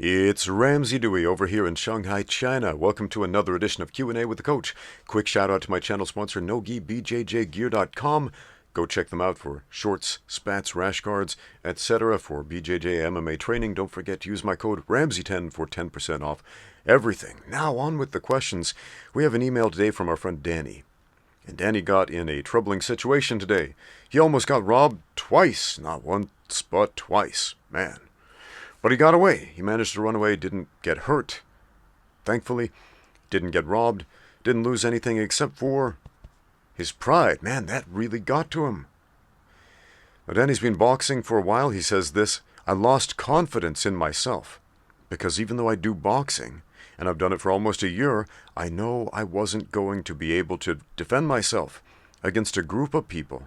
It's Ramsey Dewey over here in Shanghai, China. Welcome to another edition of Q&A with the Coach. Quick shout out to my channel sponsor, NoGiBJJGear.com. Go check them out for shorts, spats, rash guards, etc. for BJJ MMA training. Don't forget to use my code Ramsey10 for 10% off everything. Now on with the questions. We have an email today from our friend Danny. And Danny got in a troubling situation today. He almost got robbed twice. Not once, but twice. Man. But he got away. He managed to run away, didn't get hurt. Thankfully, didn't get robbed, didn't lose anything except for his pride. Man, that really got to him. Now, Danny's been boxing for a while. He says this: I lost confidence in myself because even though I do boxing, and I've done it for almost a year, I know I wasn't going to be able to defend myself against a group of people.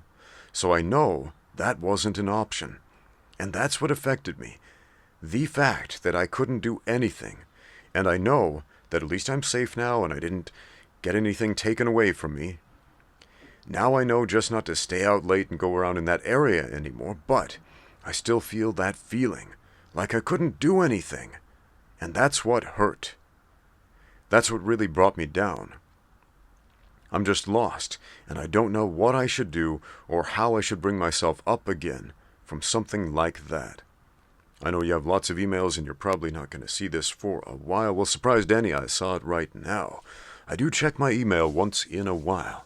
So I know that wasn't an option. And that's what affected me. The fact that I couldn't do anything, and I know that at least I'm safe now and I didn't get anything taken away from me. Now I know just not to stay out late and go around in that area anymore, but I still feel that feeling, like I couldn't do anything, and that's what hurt. That's what really brought me down. I'm just lost, and I don't know what I should do or how I should bring myself up again from something like that. I know you have lots of emails and you're probably not going to see this for a while. Well, surprise Danny, I saw it right now. I do check my email once in a while.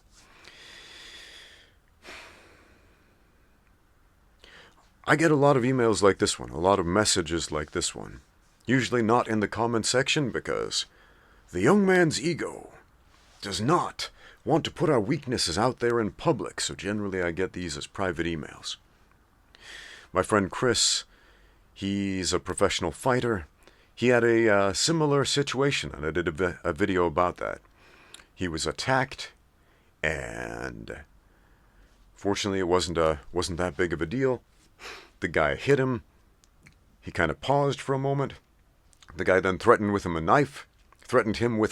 I get a lot of emails like this one, a lot of messages like this one. Usually not in the comment section because the young man's ego does not want to put our weaknesses out there in public, so generally I get these as private emails. My friend Chris, he's a professional fighter. He had a similar situation, and I did a video about that. He was attacked, and fortunately it wasn't that big of a deal. The guy hit him. He kind of paused for a moment. The guy then threatened him with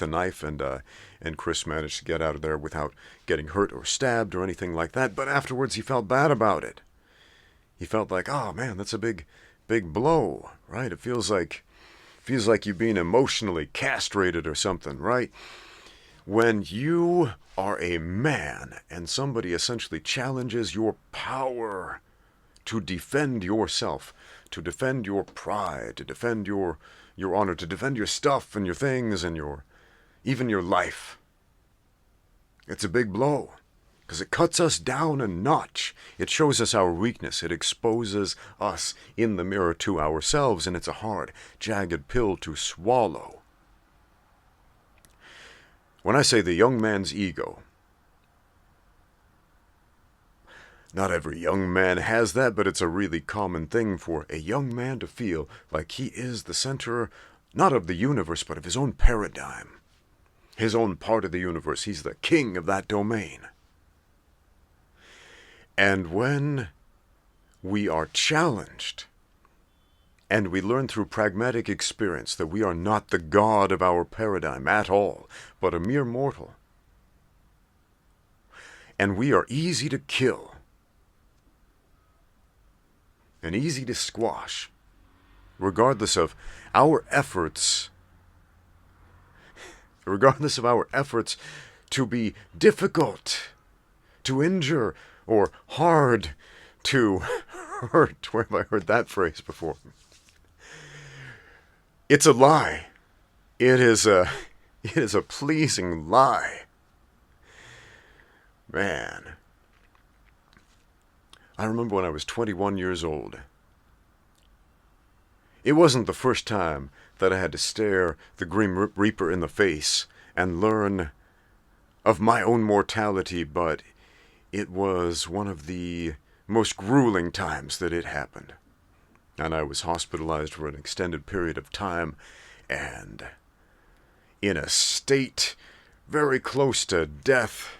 a knife, and Chris managed to get out of there without getting hurt or stabbed or anything like that. But afterwards he felt bad about it. He felt like, oh man, that's a big blow, right? It feels like you've been emotionally castrated or something, right? When you are a man and somebody essentially challenges your power to defend yourself, to defend your pride, to defend your honor, to defend your stuff and your things and even your life, it's a big blow. Because it cuts us down a notch. It shows us our weakness. It exposes us in the mirror to ourselves, and it's a hard, jagged pill to swallow. When I say the young man's ego, not every young man has that, but it's a really common thing for a young man to feel like he is the center, not of the universe, but of his own paradigm. His own part of the universe. He's the king of that domain. And when we are challenged, and we learn through pragmatic experience that we are not the god of our paradigm at all, but a mere mortal, and we are easy to kill, and easy to squash, regardless of our efforts to be difficult, to injure, or hard to hurt. Where have I heard that phrase before? It's a lie. It is a pleasing lie. Man. I remember when I was 21 years old. It wasn't the first time that I had to stare the Grim Reaper in the face and learn of my own mortality, but it was one of the most grueling times that it happened. And I was hospitalized for an extended period of time and in a state very close to death.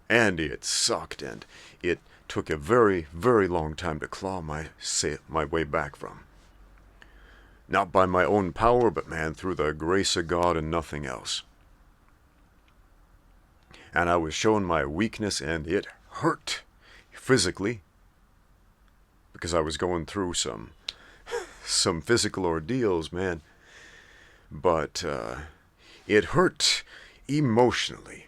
And it sucked, and it took a very, very long time to claw my way back from. Not by my own power, but man, through the grace of God and nothing else. And I was showing my weakness, and it hurt physically because I was going through some some physical ordeals, man. But it hurt emotionally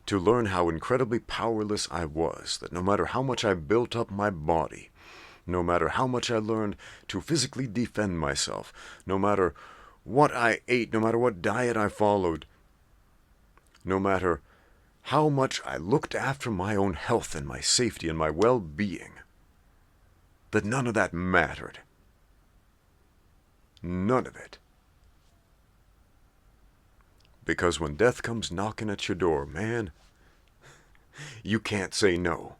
to learn how incredibly powerless I was, that no matter how much I built up my body, no matter how much I learned to physically defend myself, no matter what I ate, no matter what diet I followed, no matter how much I looked after my own health and my safety and my well-being, that none of that mattered. None of it. Because when death comes knocking at your door, man, you can't say no.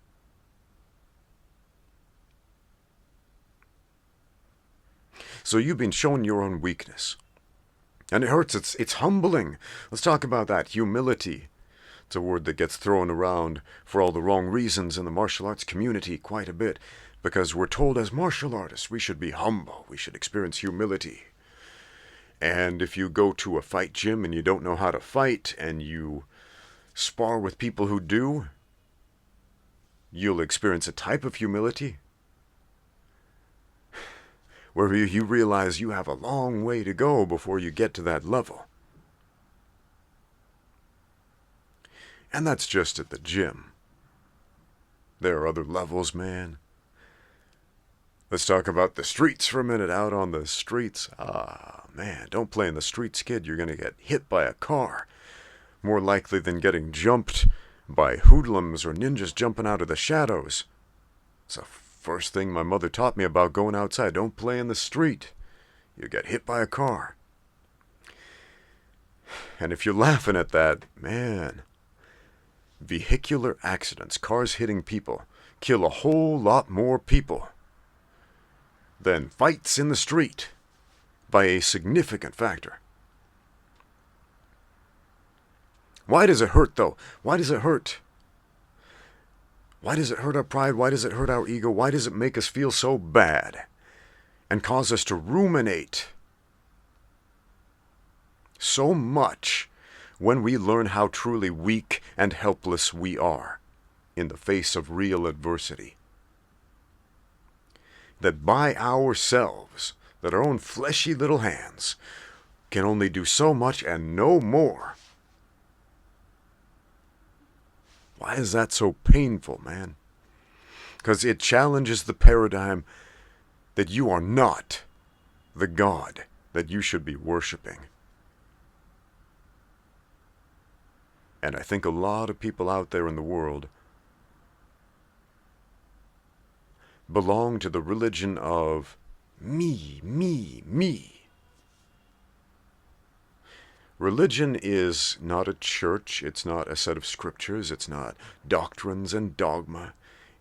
So you've been shown your own weakness. And it hurts. It's humbling. Let's talk about that. Humility. It's a word that gets thrown around for all the wrong reasons in the martial arts community quite a bit, because we're told as martial artists we should be humble, we should experience humility. And if you go to a fight gym and you don't know how to fight, and you spar with people who do, you'll experience a type of humility where you realize you have a long way to go before you get to that level. And that's just at the gym. There are other levels, man. Let's talk about the streets for a minute. Out on the streets. Man, don't play in the streets, kid. You're going to get hit by a car. More likely than getting jumped by hoodlums or ninjas jumping out of the shadows. It's the first thing my mother taught me about going outside. Don't play in the street. You get hit by a car. And if you're laughing at that, man, vehicular accidents, cars hitting people, kill a whole lot more people than fights in the street by a significant factor. Why does it hurt, though? Why does it hurt? Why does it hurt our pride? Why does it hurt our ego? Why does it make us feel so bad and cause us to ruminate so much when we learn how truly weak and helpless we are in the face of real adversity? That by ourselves, that our own fleshy little hands can only do so much and no more. Why is that so painful, man? Because it challenges the paradigm that you are not the God that you should be worshiping. And I think a lot of people out there in the world belong to the religion of me, me, me. Religion is not a church, it's not a set of scriptures, it's not doctrines and dogma,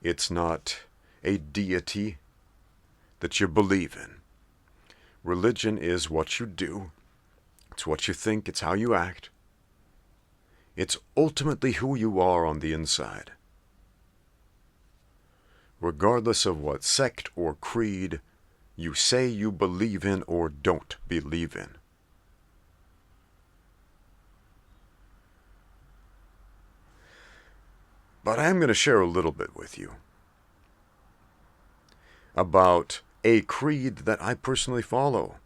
it's not a deity that you believe in. Religion is what you do, it's what you think, it's how you act. It's ultimately who you are on the inside. Regardless of what sect or creed you say you believe in or don't believe in. But I am going to share a little bit with you about a creed that I personally follow.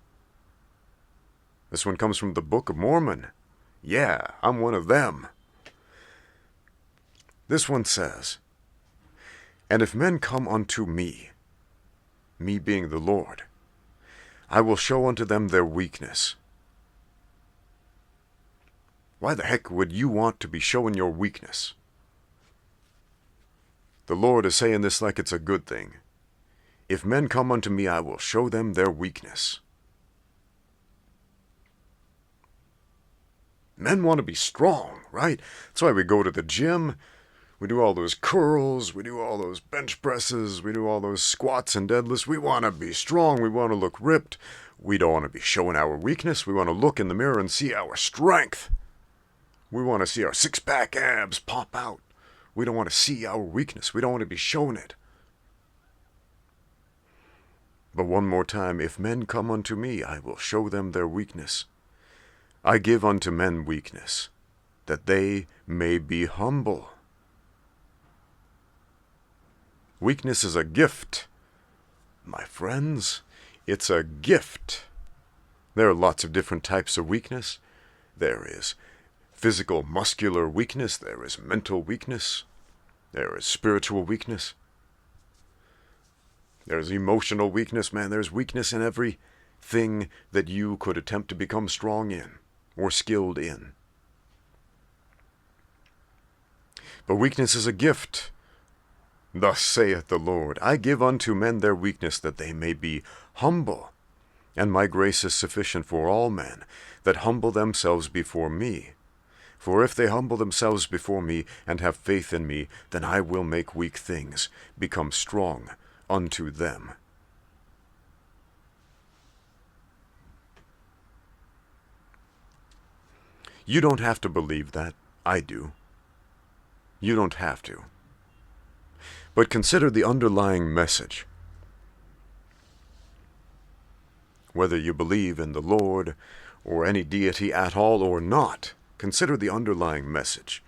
This one comes from the Book of Mormon. Yeah, I'm one of them. This one says, "And if men come unto me, me being the Lord, I will show unto them their weakness." Why the heck would you want to be showing your weakness? The Lord is saying this like it's a good thing. If men come unto me, I will show them their weakness. Men want to be strong, right? That's why we go to the gym. We do all those curls. We do all those bench presses. We do all those squats and deadlifts. We want to be strong. We want to look ripped. We don't want to be showing our weakness. We want to look in the mirror and see our strength. We want to see our six-pack abs pop out. We don't want to see our weakness. We don't want to be showing it. But one more time, if men come unto me, I will show them their weakness. I give unto men weakness, that they may be humble. Weakness is a gift. my friends, it's a gift. There are lots of different types of weakness. There is physical, muscular weakness. There is mental weakness. There is spiritual weakness. There's emotional weakness, man. There's weakness in everything that you could attempt to become strong in or skilled in. But weakness is a gift. Thus saith the Lord, I give unto men their weakness, that they may be humble. And my grace is sufficient for all men, that humble themselves before me. For if they humble themselves before me, and have faith in me, then I will make weak things become strong unto them. You don't have to believe that. I do. You don't have to. But consider the underlying message. Whether you believe in the Lord or any deity at all or not, consider the underlying message.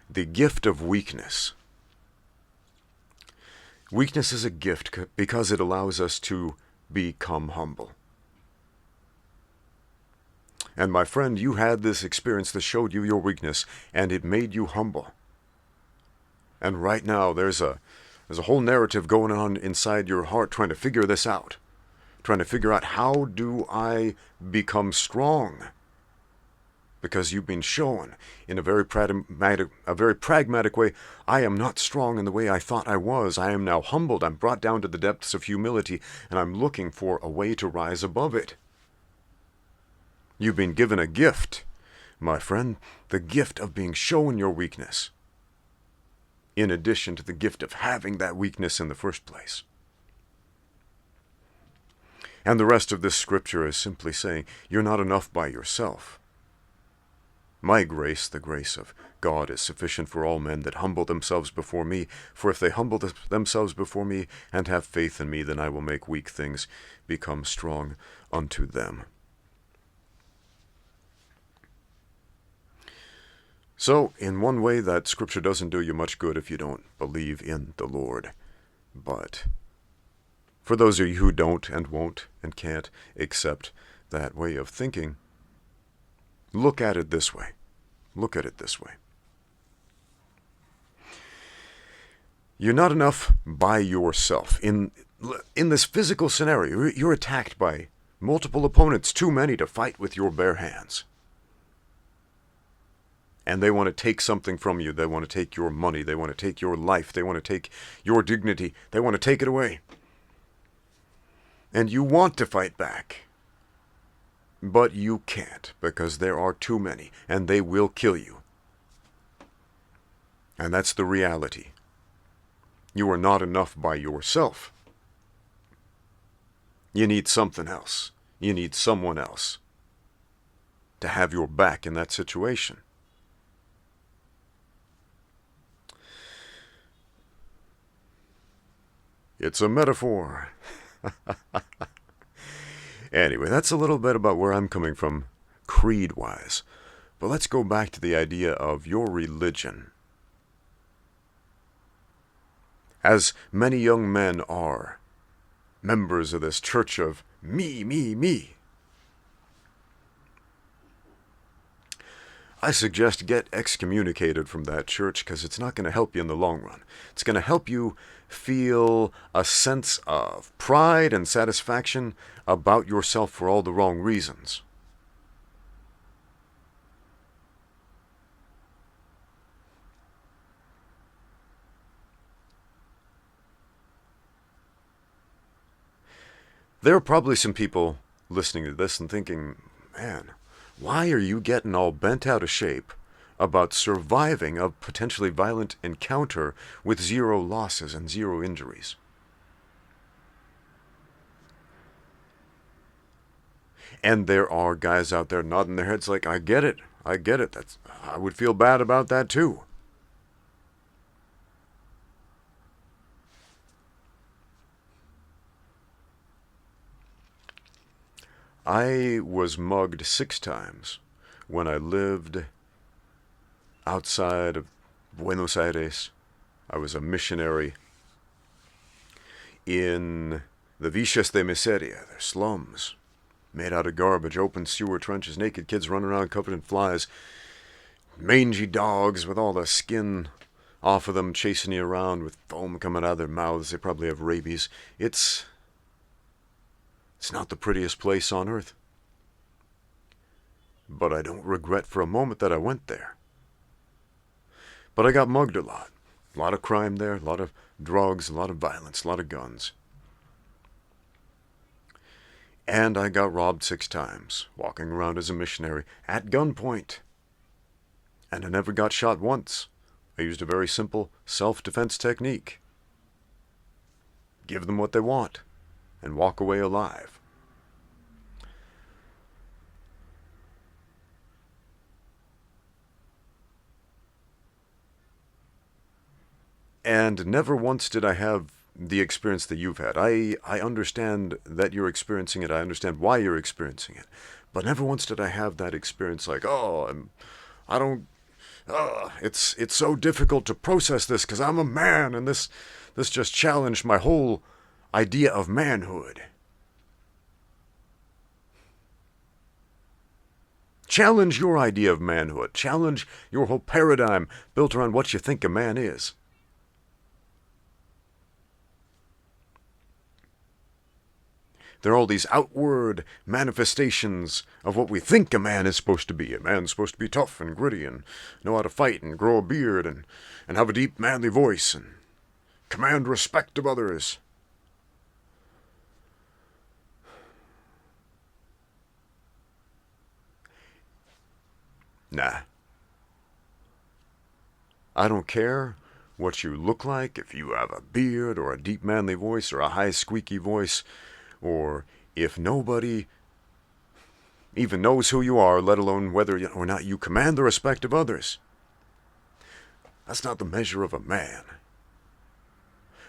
The gift of weakness. Weakness is a gift because it allows us to become humble. And my friend, you had this experience that showed you your weakness, and it made you humble. And right now, there's a whole narrative going on inside your heart trying to figure this out. Trying to figure out, how do I become strong? Because you've been shown in a very pragmatic way, I am not strong in the way I thought I was. I am now humbled. I'm brought down to the depths of humility, and I'm looking for a way to rise above it. You've been given a gift, my friend, the gift of being shown your weakness, in addition to the gift of having that weakness in the first place. And the rest of this scripture is simply saying, you're not enough by yourself. My grace, the grace of God, is sufficient for all men that humble themselves before me. For if they humble themselves before me and have faith in me, then I will make weak things become strong unto them. So, in one way, that scripture doesn't do you much good if you don't believe in the Lord. But for those of you who don't and won't and can't accept that way of thinking, look at it this way. Look at it this way. You're not enough by yourself. In this physical scenario, you're attacked by multiple opponents, too many to fight with your bare hands. And they want to take something from you. They want to take your money. They want to take your life. They want to take your dignity. They want to take it away. And you want to fight back. But you can't, because there are too many, and they will kill you. And that's the reality. You are not enough by yourself. You need something else. You need someone else to have your back in that situation. It's a metaphor. Anyway, that's a little bit about where I'm coming from, creed-wise. But let's go back to the idea of your religion. As many young men are members of this church of me, me, me, I suggest get excommunicated from that church, because it's not going to help you in the long run. It's going to help you feel a sense of pride and satisfaction about yourself for all the wrong reasons. There are probably some people listening to this and thinking, man, why are you getting all bent out of shape about surviving a potentially violent encounter with 0 losses and 0 injuries? And there are guys out there nodding their heads like, I get it. I would feel bad about that too. I was mugged 6 times when I lived outside of Buenos Aires. I was a missionary in The vichas de miseria, they're slums, made out of garbage, open sewer trenches, naked kids running around covered in flies, mangy dogs with all the skin off of them chasing you around with foam coming out of their mouths. They probably have rabies. It's not the prettiest place on earth. But I don't regret for a moment that I went there. But I got mugged a lot. A lot of crime there, a lot of drugs, a lot of violence, a lot of guns. And I got robbed 6 times, walking around as a missionary, at gunpoint. And I never got shot once. I used a very simple self-defense technique. Give them what they want, and walk away alive. And never once did I have the experience that you've had. I understand that you're experiencing it. I understand why you're experiencing it. But never once did I have that experience like, it's so difficult to process this because I'm a man, and this just challenged my whole idea of manhood. Challenge your idea of manhood. Challenge your whole paradigm built around what you think a man is. There are all these outward manifestations of what we think a man is supposed to be. A man's supposed to be tough and gritty and know how to fight and grow a beard and have a deep manly voice and command respect of others. Nah. I don't care what you look like, if you have a beard or a deep manly voice or a high squeaky voice, or if nobody even knows who you are, let alone whether or not you command the respect of others. That's not the measure of a man.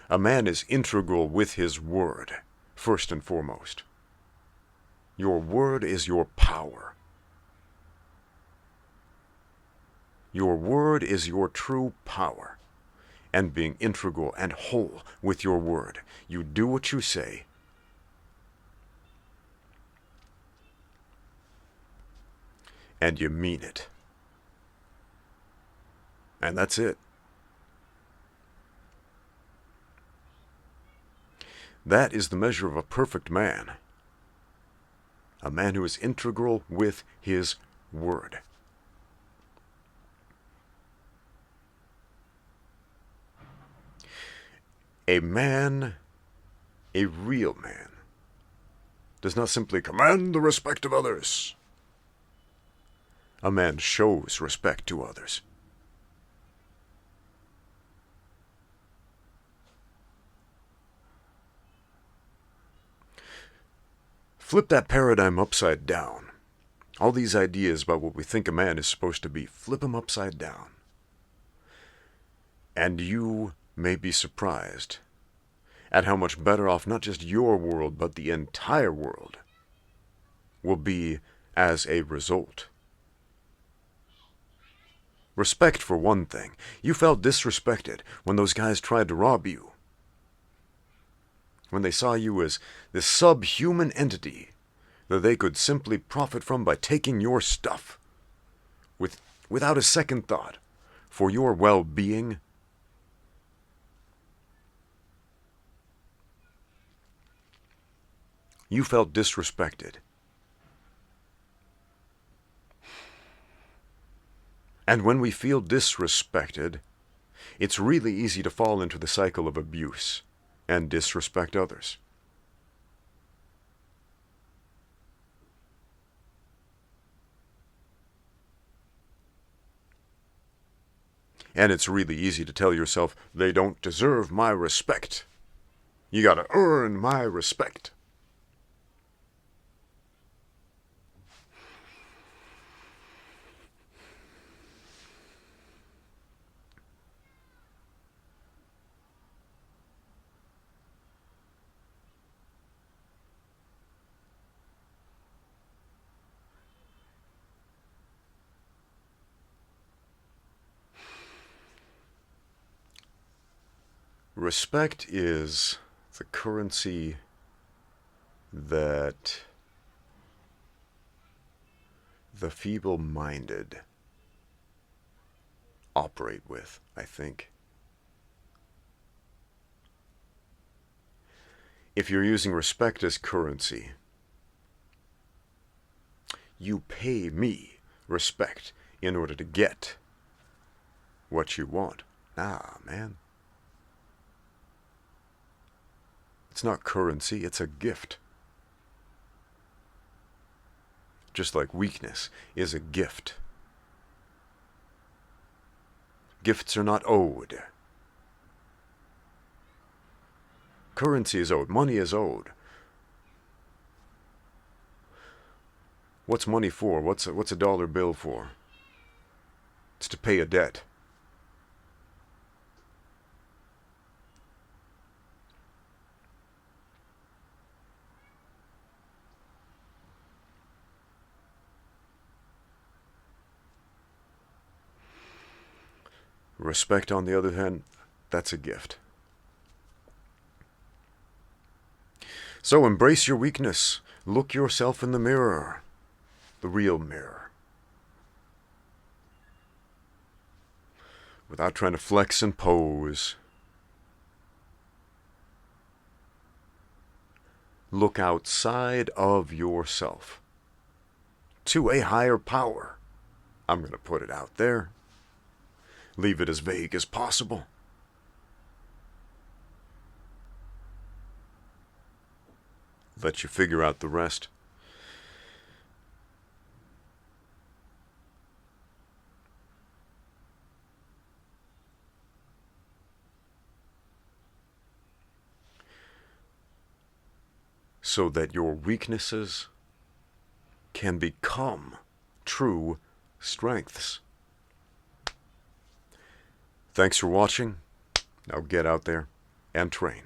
A man is integral with his word, first and foremost. Your word is your power. Your word is your true power, and being integral and whole with your word. You do what you say. And you mean it. And that's it. That is the measure of a perfect man. A man who is integral with his word. A man, a real man, does not simply command the respect of others. A man shows respect to others. Flip that paradigm upside down. All these ideas about what we think a man is supposed to be, flip them upside down. And you may be surprised at how much better off not just your world, but the entire world will be as a result. Respect for one thing. You felt disrespected when those guys tried to rob you. When they saw you as this subhuman entity that they could simply profit from by taking your stuff without a second thought for your well-being. You felt disrespected. And when we feel disrespected, it's really easy to fall into the cycle of abuse and disrespect others. And it's really easy to tell yourself, they don't deserve my respect. You gotta earn my respect. Respect is the currency that the feeble-minded operate with, I think. If you're using respect as currency, you pay me respect in order to get what you want. Ah, man. It's not currency, it's a gift. Just like weakness is a gift. Gifts are not owed. Currency is owed. Money is owed. What's money for? What's a dollar bill for? It's to pay a debt. Respect, on the other hand, that's a gift. So embrace your weakness. Look yourself in the mirror. The real mirror. Without trying to flex and pose. Look outside of yourself to a higher power. I'm going to put it out there. Leave it as vague as possible. Let you figure out the rest. So that your weaknesses can become true strengths. Thanks for watching. Now get out there and train.